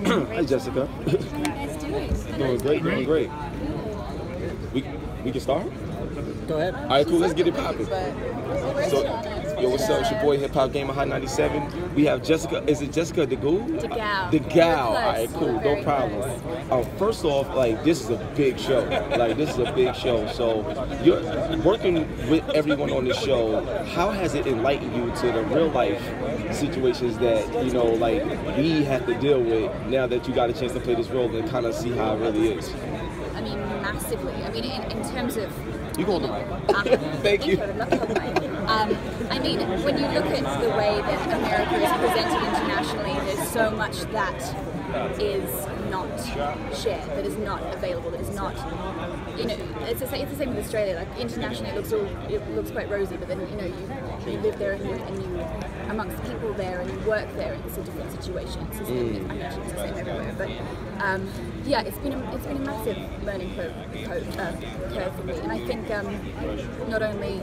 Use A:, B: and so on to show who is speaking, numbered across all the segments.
A: Hi, Jessica.
B: How are you guys doing?
A: Doing great, doing great. We can start?
C: Go ahead.
A: All right, cool. Let's get it popping. So, yo, what's up? It's your boy, Hip Hop Gamer Hot 97. We have Jessica. Is it Jessica the Gouw?
B: The Gouw.
A: The Gouw. All right, cool. No problem. First off, like, this is a big show. Like, this is a big show. So, you're working with everyone on the show. How has it enlightened you to the real life situations that, you know, like, we have to deal with now that you got a chance to play this role and kind of see how it really is?
B: I mean, massively. I mean, in terms of...
A: You go on the mic. Thank you.
B: I mean, when you look at the way that America is presented internationally, there's so much that is not shared, that is not available, that is not, you know, it's the same with Australia. Like, internationally it looks quite rosy, but then, you know, you live there and you amongst people there and you work there, and it's a different situation. It's I imagine it's the same everywhere, but yeah, it's been a massive learning curve for me, and I think not only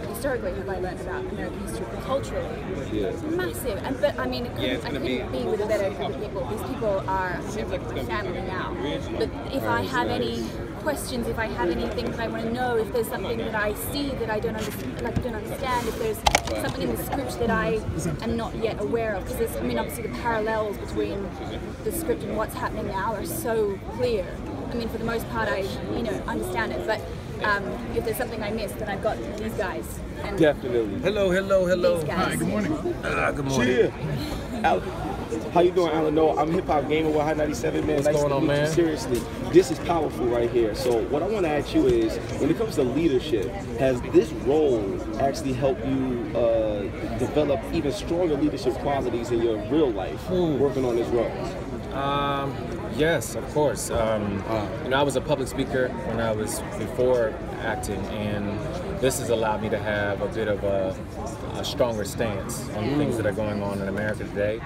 B: historically have I learned about American history, but culturally, it's massive. And but I mean, I couldn't be with a better group of people. These people are my family now. But if I have any questions, if I have anything that I want to know, if there's something that I see that I don't understand, if there's something in the script that I am not yet aware of, because I mean, obviously the parallels between the script and what's happening now are so clear. I mean, for the most part, I understand it, but if there's something I missed, then I've got these guys. And
A: definitely.
C: Hello.
D: Hi, good morning.
C: Good morning.
A: How you doing, Alano? I'm Hip Hop Gamer with Hot 97, man.
C: What's going on, man?
A: Seriously, this is powerful right here. So what I want to ask you is, when it comes to leadership, has this role actually helped you develop even stronger leadership qualities in your real life, working on this role?
C: Yes, of course. You know, I was a public speaker when I was before acting, and this has allowed me to have a bit of a stronger stance on the things that are going on in America today.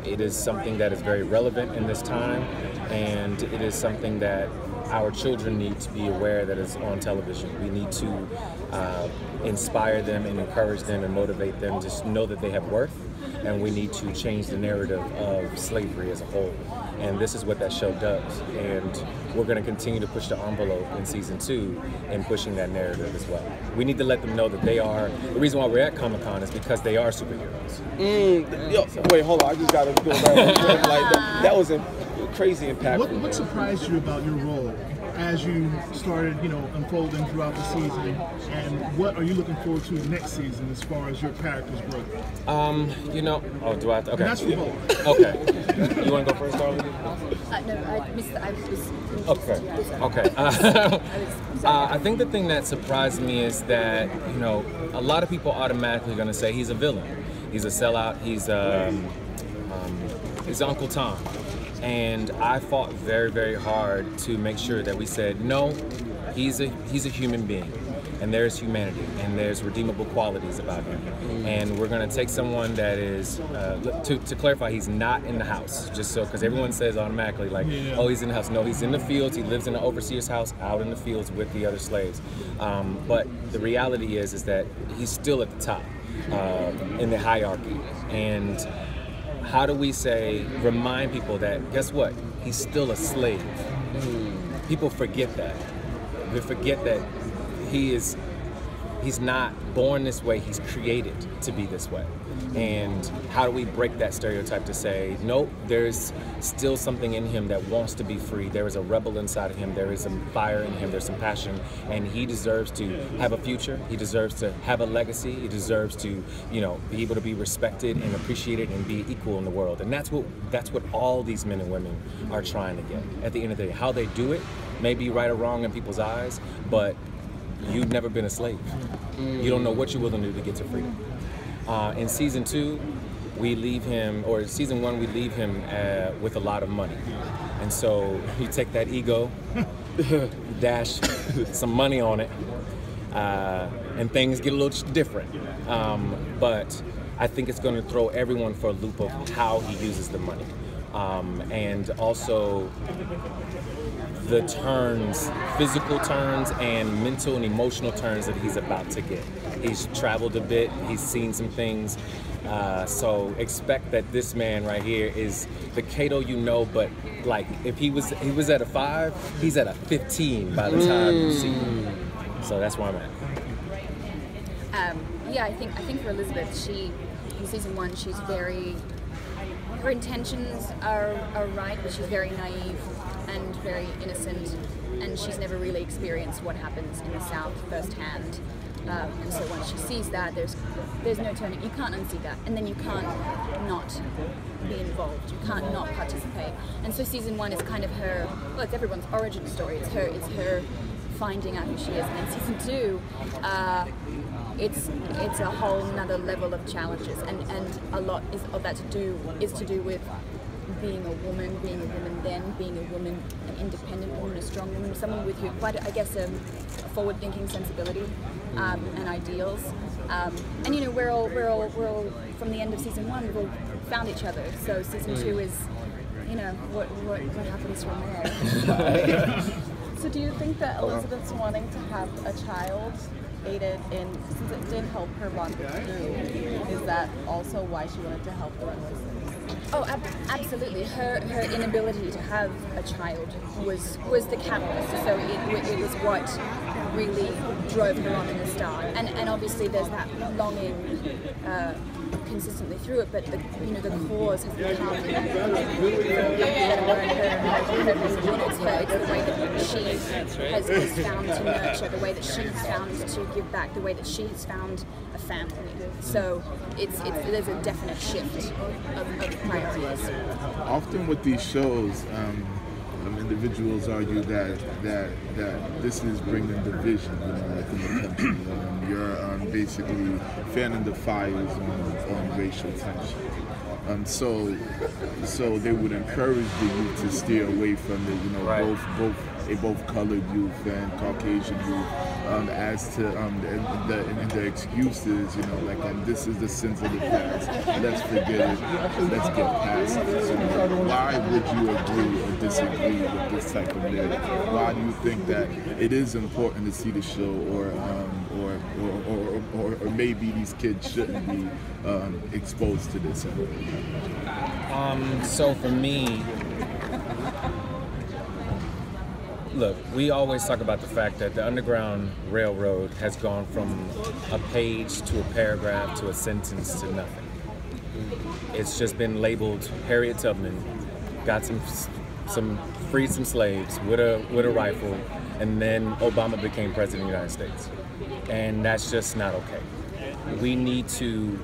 C: It is something that is very relevant in this time, and it is something that our children need to be aware that is on television. We need to inspire them and encourage them and motivate them to know that they have worth, and we need to change the narrative of slavery as a whole. And this is what that show does. And we're going to continue to push the envelope in season 2 in pushing that narrative as well. We need to let them know that they are, the reason why we're at Comic-Con is because they are superheroes.
A: Yo, wait, hold on, I just got to do that. Like, that was crazy impactful.
D: What surprised you about your role as you started, you know, unfolding throughout the season, and what are you looking forward to next season as far as your character's growth?
C: You know, do I have to? Okay.
D: And that's for both.
C: Okay. You want to go first, Carly?
B: No, I missed that. I was...
C: Okay. I think the thing that surprised me is that, you know, a lot of people automatically going to say he's a villain. He's a sellout. He's Uncle Tom. And I fought very, very hard to make sure that we said, no, he's a human being, and there's humanity, and there's redeemable qualities about him. And we're going to take someone that is, to clarify, he's not in the house, just so, because everyone says automatically, like, oh, he's in the house. No, he's in the fields. He lives in the overseer's house, out in the fields with the other slaves. But the reality is that he's still at the top in the hierarchy. And how do we remind people that, guess what? He's still a slave. People forget that. They forget that he's not born this way, he's created to be this way. And how do we break that stereotype to say, nope, there's still something in him that wants to be free. There is a rebel inside of him. There is some fire in him. There's some passion. And he deserves to have a future. He deserves to have a legacy. He deserves to, you know, be able to be respected and appreciated and be equal in the world. And that's what all these men and women are trying to get. At the end of the day, how they do it may be right or wrong in people's eyes, but you've never been a slave. You don't know what you're willing to do to get to freedom. In season 2, we leave him, or season 1, we leave him with a lot of money. And so you take that ego, dash some money on it, and things get a little different. But I think it's going to throw everyone for a loop of how he uses the money. And also the turns, physical turns and mental and emotional turns that he's about to get. He's traveled a bit, he's seen some things, So expect that this man right here is the Cato you know, but like if he was at a 5, he's at a 15 by the time you see him. So that's where I'm at.
B: Yeah, I think for Elizabeth, in season 1, she's very, her intentions are right, but she's very naive and very innocent, and she's never really experienced what happens in the South firsthand. And so once she sees that, there's no turning. You can't unsee that, and then you can't not be involved. You can't not participate. And so season 1 is kind of her. Well, it's everyone's origin story. It's her finding out who she is. And then season 2, it's a whole another level of challenges, and a lot of that is to do with being a woman then, being a woman, an independent woman, a strong woman, someone with quite, I guess, a forward-thinking sensibility and ideals. And you know, we're all from the end of season 1, we've all found each other. So season 2 is, you know, what happens from there.
E: So do you think that Elizabeth's wanting to have a child aided in, since it did help her bond with Gouw, is that also why she wanted to help the runways?
B: Oh, absolutely. Her inability to have a child was the catalyst. So it was what really drove her on in the start. And obviously there's that longing consistently through it, but the cause has become her it's the way that she has found to nurture, the way that she has found to give back, the way that she has found a family. So there's a definite shift of priorities.
F: Often with these shows, individuals argue that this is bringing division, within the country. You're basically fanning the fires on racial tension. So they would encourage the youth to steer away from it. Right. both colored youth and Caucasian youth, as to the excuses, this is the sins of the past. Let's forget it. Let's get past it. So why would you agree or disagree with this type of narrative? Why do you think that it is important to see the show, or maybe these kids shouldn't be exposed to this?
C: So for me, look, we always talk about the fact that the Underground Railroad has gone from a page to a paragraph to a sentence to nothing. It's just been labeled Harriet Tubman, got some freed some slaves with a rifle, and then Obama became president of the United States. And that's just not okay. We need to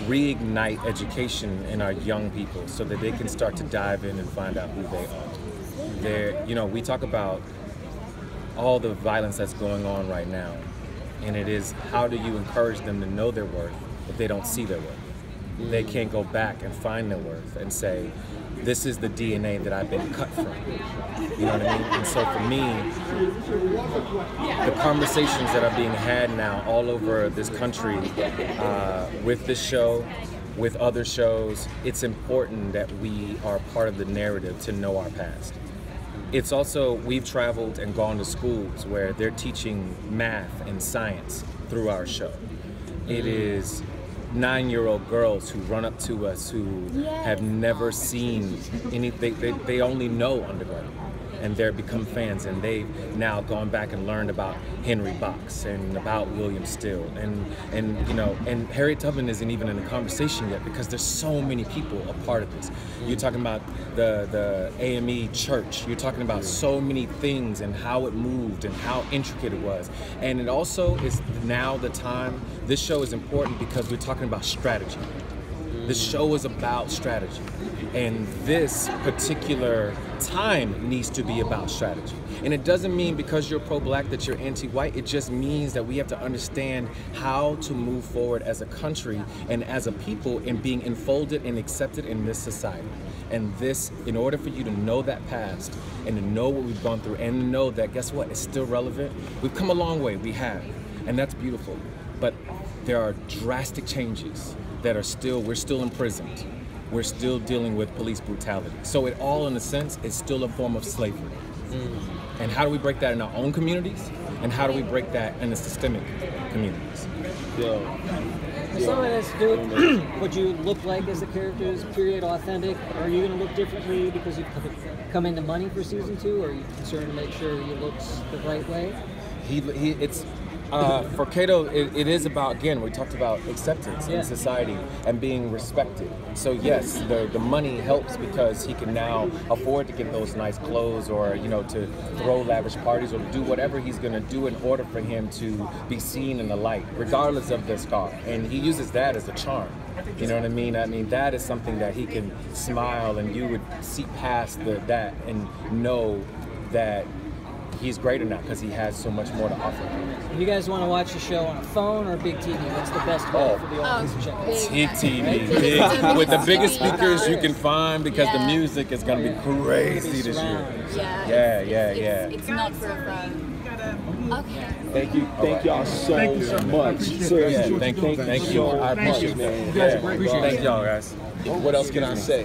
C: reignite education in our young people so that they can start to dive in and find out who they are. We talk about all the violence that's going on right now, and it is, how do you encourage them to know their worth if they don't see their worth? They can't go back and find their worth and say, this is the DNA that I've been cut from. You know what I mean? And so for me, the conversations that are being had now all over this country with this show, with other shows, it's important that we are part of the narrative to know our past. It's also, we've traveled and gone to schools where they're teaching math and science through our show. It is 9-year-old girls who run up to us who have never seen anything, they only know Underground, and they've become fans, and they've now gone back and learned about Henry Box and about William Still, and Harriet Tubman isn't even in the conversation yet because there's so many people a part of this. You're talking about the AME church, you're talking about so many things and how it moved and how intricate it was. And it also is now the time, this show is important because we're talking about strategy. The show is about strategy, and this particular time needs to be about strategy. And it doesn't mean because you're pro-black that you're anti-white. It just means that we have to understand how to move forward as a country and as a people in being enfolded and accepted in this society. And this, in order for you to know that past and to know what we've gone through and know that, guess what, it's still relevant. We've come a long way, we have, and that's beautiful. But there are drastic changes that are we're still imprisoned. We're still dealing with police brutality. So it all, in a sense, is still a form of slavery. And how do we break that in our own communities? And how do we break that in the systemic communities?
A: Yo,
G: Some of this do what you look like as the characters, period, authentic. Are you going to look differently because you've come into money for season 2, or are you concerned to make sure he looks the right way?
C: For Cato, it is about, again, we talked about acceptance in society and being respected. So yes, the money helps because he can now afford to get those nice clothes, or to throw lavish parties, or do whatever he's going to do in order for him to be seen in the light, regardless of the scar. And he uses that as a charm. You know what I mean? I mean, that is something that he can smile, and you would see past that and know that he's greater now because he has so much more to offer.
G: If you guys want to watch the show on a phone or big TV, what's the best way for the audience to check it out?
C: Big TV, big, with the biggest speakers you can find, because the music is going to be crazy this year. Yeah.
B: It's not for a phone. Okay.
A: Thank y'all so much.
C: Thank you. I appreciate it, man.
A: Thank y'all, guys. What else can I say?